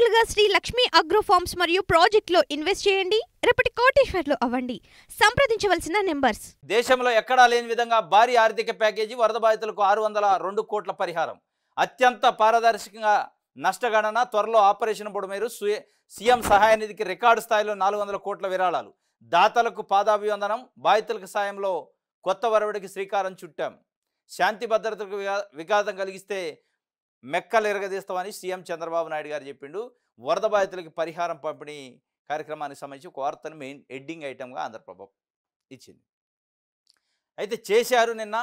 నేరుగా Shri Lakshmi agro forms మరియు ప్రాజెక్టులో ఇన్వెస్ట్ చేయండి. రేపటి కోటీశ్వర్లు అవ్వండి. సంప్రదించవలసిన నెంబర్స్. దేశంలో ఎక్కడా లేని విధంగా భారీ ఆర్థిక ప్యాకేజీ, వరద బాధితులకు 602 కోట్ల పరిహారం, అత్యంత పారదర్శకంగా నష్టగణన, త్వరలో ఆపరేషన్ బుడమేరు, సీఎం సహాయ నిధికి రికార్డు స్థాయిలో 400 కోట్ల విరాళాలు, దాతలకు పాదాభివందనం, బాధితులకు సాయంలో కొత్త వరవడికి శ్రీకారం చుట్టాం, శాంతి భద్రతలకు విఘాతం కలిగిస్తే మెక్కలు ఎరగదీస్తామని సీఎం చంద్రబాబు నాయుడు గారు చెప్పిండు. వరద బాధితులకి పరిహారం పంపిణీ కార్యక్రమానికి సంబంధించి ఒక వార్తను మెయిన్ హెడ్డింగ్ ఐటమ్గా ఆంధ్రప్రభ ఇచ్చింది. అయితే చేశారు నిన్న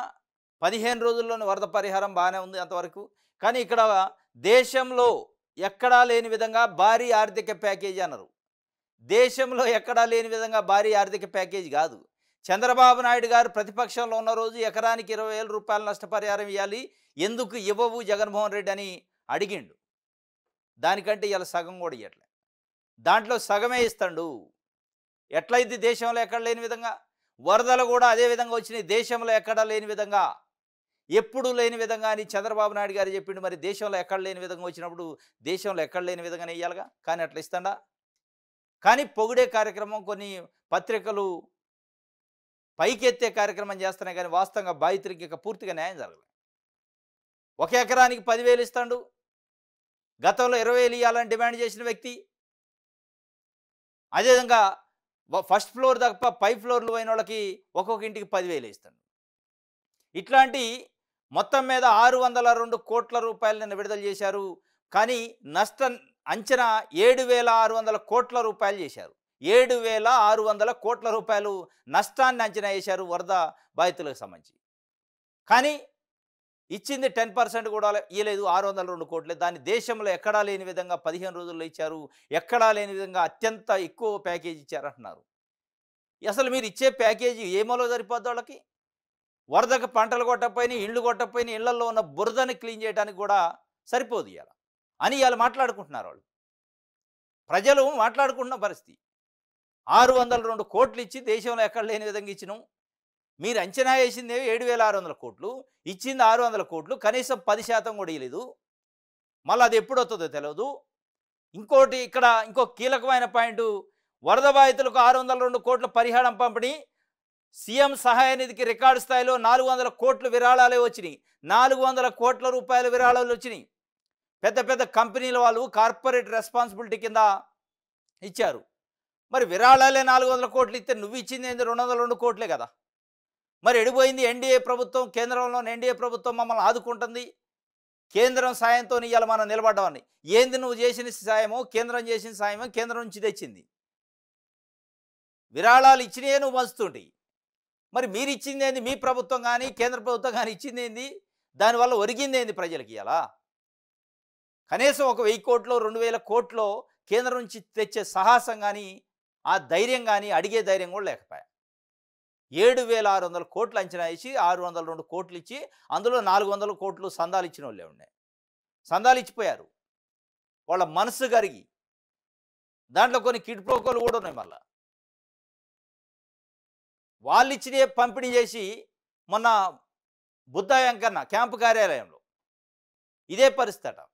15 రోజుల్లోని వరద పరిహారం బాగానే ఉంది అంతవరకు. కానీ ఇక్కడ దేశంలో ఎక్కడా లేని విధంగా భారీ ఆర్థిక ప్యాకేజీ అన్నారు. దేశంలో ఎక్కడా లేని విధంగా భారీ ఆర్థిక ప్యాకేజీ కాదు. చంద్రబాబు నాయుడు గారు ప్రతిపక్షంలో ఉన్న రోజు ఎకరానికి 20,000 రూపాయల నష్టపరిహారం ఇవ్వాలి, ఎందుకు ఇవ్వవు జగన్మోహన్ రెడ్డి అని అడిగిండు. దానికంటే ఇలా సగం కూడా ఇవ్వట్లే, దాంట్లో సగమే ఇస్తాడు. ఎట్లయితే దేశంలో ఎక్కడ లేని విధంగా వరదలు కూడా అదే విధంగా వచ్చినాయి. దేశంలో ఎక్కడా లేని విధంగా, ఎప్పుడు లేని విధంగా అని చంద్రబాబు నాయుడు గారు చెప్పిండు. మరి దేశంలో ఎక్కడ లేని విధంగా వచ్చినప్పుడు దేశంలో ఎక్కడ లేని విధంగానే ఇవ్వాలిగా. కానీ అట్లా ఇస్తాడా? కానీ పొగిడే కార్యక్రమం కొన్ని పత్రికలు పైకెత్తే కార్యక్రమం చేస్తున్నాయి. కానీ వాస్తవంగా బాధితులకి ఇక పూర్తిగా న్యాయం జరగలేదు. ఒక ఎకరానికి 10,000 ఇస్తాడు. గతంలో 20,000 ఇవ్వాలని డిమాండ్ చేసిన వ్యక్తి అదేవిధంగా ఫస్ట్ ఫ్లోర్ తప్ప పై ఫ్లోర్లు అయిన వాళ్ళకి ఒక్కొక్క ఇంటికి 10,000 ఇస్తాడు. ఇట్లాంటి మొత్తం మీద 602 కోట్ల రూపాయలు నిన్న విడుదల చేశారు. కానీ నష్ట అంచనా 7,600 కోట్ల రూపాయలు చేశారు. 7,600 కోట్ల రూపాయలు నష్టాన్ని అంచనా వేశారు వరద బాధితులకు సంబంధించి. కానీ ఇచ్చింది 10% కూడా ఇవ్వలేదు, 602 కోట్లే. దాన్ని దేశంలో ఎక్కడా లేని విధంగా 15 రోజుల్లో ఇచ్చారు. ఎక్కడా లేని విధంగా అత్యంత ఎక్కువ ప్యాకేజీ ఇచ్చారంటున్నారు. అసలు మీరు ఇచ్చే ప్యాకేజీ ఏమోలో సరిపోద్ది వాళ్ళకి? వరదకు పంటలు కొట్టకపోయినా, ఇళ్ళు కొట్టకపోయినా, ఇళ్లలో ఉన్న బురదని క్లీన్ చేయడానికి కూడా సరిపోదు ఇవాళ అని ఇవాళ మాట్లాడుకుంటున్నారు వాళ్ళు. ప్రజలు మాట్లాడుకుంటున్న పరిస్థితి. 602 కోట్లు ఇచ్చి దేశంలో ఎక్కడ లేని విధంగా ఇచ్చినాం. మీరు అంచనా వేసింది 7,600 కోట్లు, ఇచ్చింది 600 కోట్లు, కనీసం 10% కూడా ఇవ్వలేదు. మళ్ళీ అది ఎప్పుడు వస్తుందో తెలియదు. ఇంకోటి ఇక్కడ ఇంకో కీలకమైన పాయింట్, వరద బాధితులకు 602 కోట్ల పరిహారం పంపిణీ, సీఎం సహాయ నిధికి రికార్డు స్థాయిలో 400 కోట్ల విరాళాలే వచ్చినాయి. 400 కోట్ల రూపాయల విరాళాలు వచ్చినాయి. పెద్ద పెద్ద కంపెనీల వాళ్ళు కార్పొరేట్ రెస్పాన్సిబిలిటీ కింద ఇచ్చారు. మరి విరాళాలే 400 కోట్లు ఇస్తే నువ్వు ఇచ్చింది ఏంది? 202 కోట్లే కదా. మరి ఎడిపోయింది ఎన్డీఏ ప్రభుత్వం? కేంద్రంలోని ఎన్డీఏ ప్రభుత్వం మమ్మల్ని ఆదుకుంటుంది, కేంద్రం సాయంతో ఇవాళ మనం నిలబడ్డామని. ఏంది నువ్వు చేసిన సాయమో, కేంద్రం చేసిన సాయమో, కేంద్రం నుంచి తెచ్చింది. విరాళాలు ఇచ్చినాయే నువ్వు పంచుతుంటాయి. మరి మీరు ఇచ్చింది ఏంది? మీ ప్రభుత్వం కానీ కేంద్ర ప్రభుత్వం కానీ ఇచ్చింది ఏంది? దానివల్ల ఒరిగింది ఏంది ప్రజలకి? ఇలా కనీసం ఒక 1000 కోట్లో 2,000 కోట్లో కేంద్రం నుంచి తెచ్చే సాహసం కానీ, ఆ ధైర్యం కానీ, అడిగే ధైర్యం కూడా లేకపోయా. 7,600 కోట్లు అంచనా వేసి 602 కోట్లు ఇచ్చి అందులో 400 కోట్లు సందాలు ఇచ్చిన వాళ్ళే ఉన్నాయి. సందాలు ఇచ్చిపోయారు. వాళ్ళ మనసు కరిగి దాంట్లో కొన్ని కిడ్పోకోలు కూడా ఉన్నాయి. మళ్ళా వాళ్ళు ఇచ్చినే పంపిణీ చేసి మొన్న బుద్ధ వెంకన్న క్యాంపు కార్యాలయంలో ఇదే పరిస్థితి.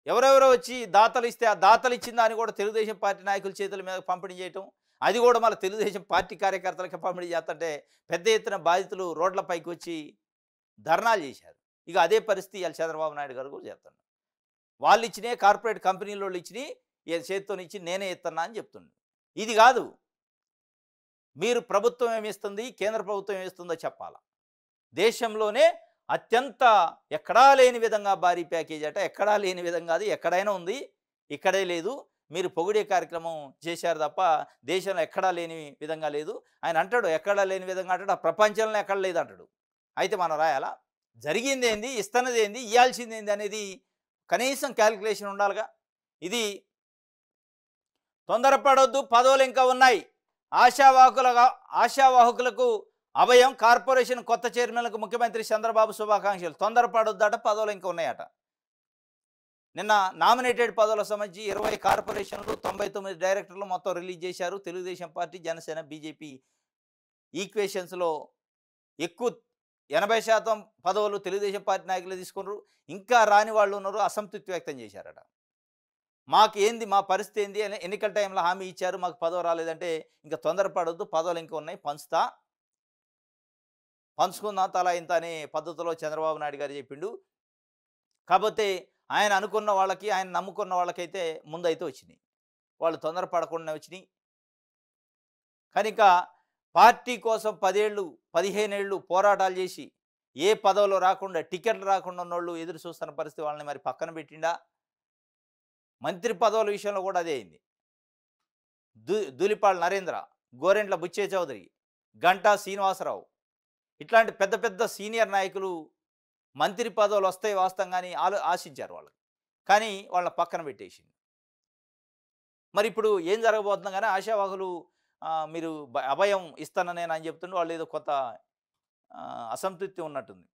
ఎవరెవరో వచ్చి దాతలు ఇస్తే ఆ దాతలు ఇచ్చిన దాన్ని కూడా తెలుగుదేశం పార్టీ నాయకుల చేతుల మీద పంపిణీ చేయటం, అది కూడా మళ్ళీ తెలుగుదేశం పార్టీ కార్యకర్తలకి పంపిణీ చేస్తుంటే పెద్ద ఎత్తున బాధితులు రోడ్లపైకి వచ్చి ధర్నాలు చేశారు. ఇక అదే పరిస్థితి ఇవాళ చంద్రబాబు నాయుడు గారు కూడా చేస్తున్నారు. వాళ్ళు ఇచ్చినే కార్పొరేట్ కంపెనీల వాళ్ళు ఇచ్చి చేతితో ఇచ్చి నేనే ఇస్తున్నా అని చెప్తుండే. ఇది కాదు. మీరు ప్రభుత్వం ఏమిస్తుంది, కేంద్ర ప్రభుత్వం ఏమిస్తుందో చెప్పాలా. దేశంలోనే అత్యంత ఎక్కడా లేని విధంగా భారీ ప్యాకేజీ అట. ఎక్కడా లేని విధంగా, అది ఎక్కడైనా ఉంది, ఇక్కడే లేదు. మీరు పొగిడే కార్యక్రమం చేశారు తప్ప దేశంలో ఎక్కడా లేని విధంగా లేదు. ఆయన అంటాడు ఎక్కడా లేని విధంగా అంటాడు, ఆ ప్రపంచంలో ఎక్కడ లేదు అంటాడు. అయితే మనం రాయాలా? జరిగింది ఏంది, ఇస్తున్నది ఏంది, ఇవ్వాల్సింది ఏంది అనేది కనీసం క్యాలిక్యులేషన్ ఉండాలిగా. ఇది తొందరపడొద్దు, పదవులు ఇంకా ఉన్నాయి. ఆశావాహకులకు అభయం, కార్పొరేషన్ కొత్త చైర్మన్లకు ముఖ్యమంత్రి చంద్రబాబు శుభాకాంక్షలు. తొందరపడొద్దట, పదవులు ఇంకా ఉన్నాయట. నిన్న నామినేటెడ్ పదవులకు సంబంధించి 20 కార్పొరేషన్లు, 99 డైరెక్టర్లు మొత్తం రిలీజ్ చేశారు. తెలుగుదేశం పార్టీ, జనసేన, బీజేపీ ఈక్వేషన్స్లో ఎక్కువ 80% పదవులు తెలుగుదేశం పార్టీ నాయకులు తీసుకున్నారు. ఇంకా రాని వాళ్ళు ఉన్నారు, అసంతృప్తి వ్యక్తం చేశారట. మాకు ఏంది మా పరిస్థితి ఏంది అని ఎన్నికల టైంలో హామీ ఇచ్చారు, మాకు పదవి రాలేదంటే ఇంకా తొందరపడొద్దు, పదవులు ఇంకా ఉన్నాయి, పంచుకుందాం తలా ఇంత అనే పద్ధతిలో చంద్రబాబు నాయుడు గారు చెప్పిండు. కాకపోతే ఆయన అనుకున్న వాళ్ళకి, ఆయన నమ్ముకున్న వాళ్ళకైతే ముందైతే వచ్చినాయి. వాళ్ళు తొందరపడకుండానే వచ్చినాయి. కనుక పార్టీ కోసం 10 ఏళ్ళు 15 ఏళ్ళు పోరాటాలు చేసి ఏ పదవులు రాకుండా, టికెట్లు రాకుండా ఉన్నోళ్ళు ఎదురు చూస్తున్న పరిస్థితి, వాళ్ళని మరి పక్కన పెట్టిండా? మంత్రి పదవుల విషయంలో కూడా అదే అయింది. ధూళిపాళ నరేంద్ర, గోరెంట్ల బుచ్చే చౌదరి, గంటా శ్రీనివాసరావు ఇట్లాంటి పెద్ద పెద్ద సీనియర్ నాయకులు మంత్రి పదవులు వస్తాయి వాస్తవంగాని ఆశించారు వాళ్ళు. కానీ వాళ్ళ పక్కన పెట్టేసింది. మరి ఇప్పుడు ఏం జరగబోతుందో కానీ ఆశావాహులు మీరు అభయం ఇస్తానని చెప్తుండే వాళ్ళు ఏదో కొంత అసంతృప్తి ఉన్నట్టుంది.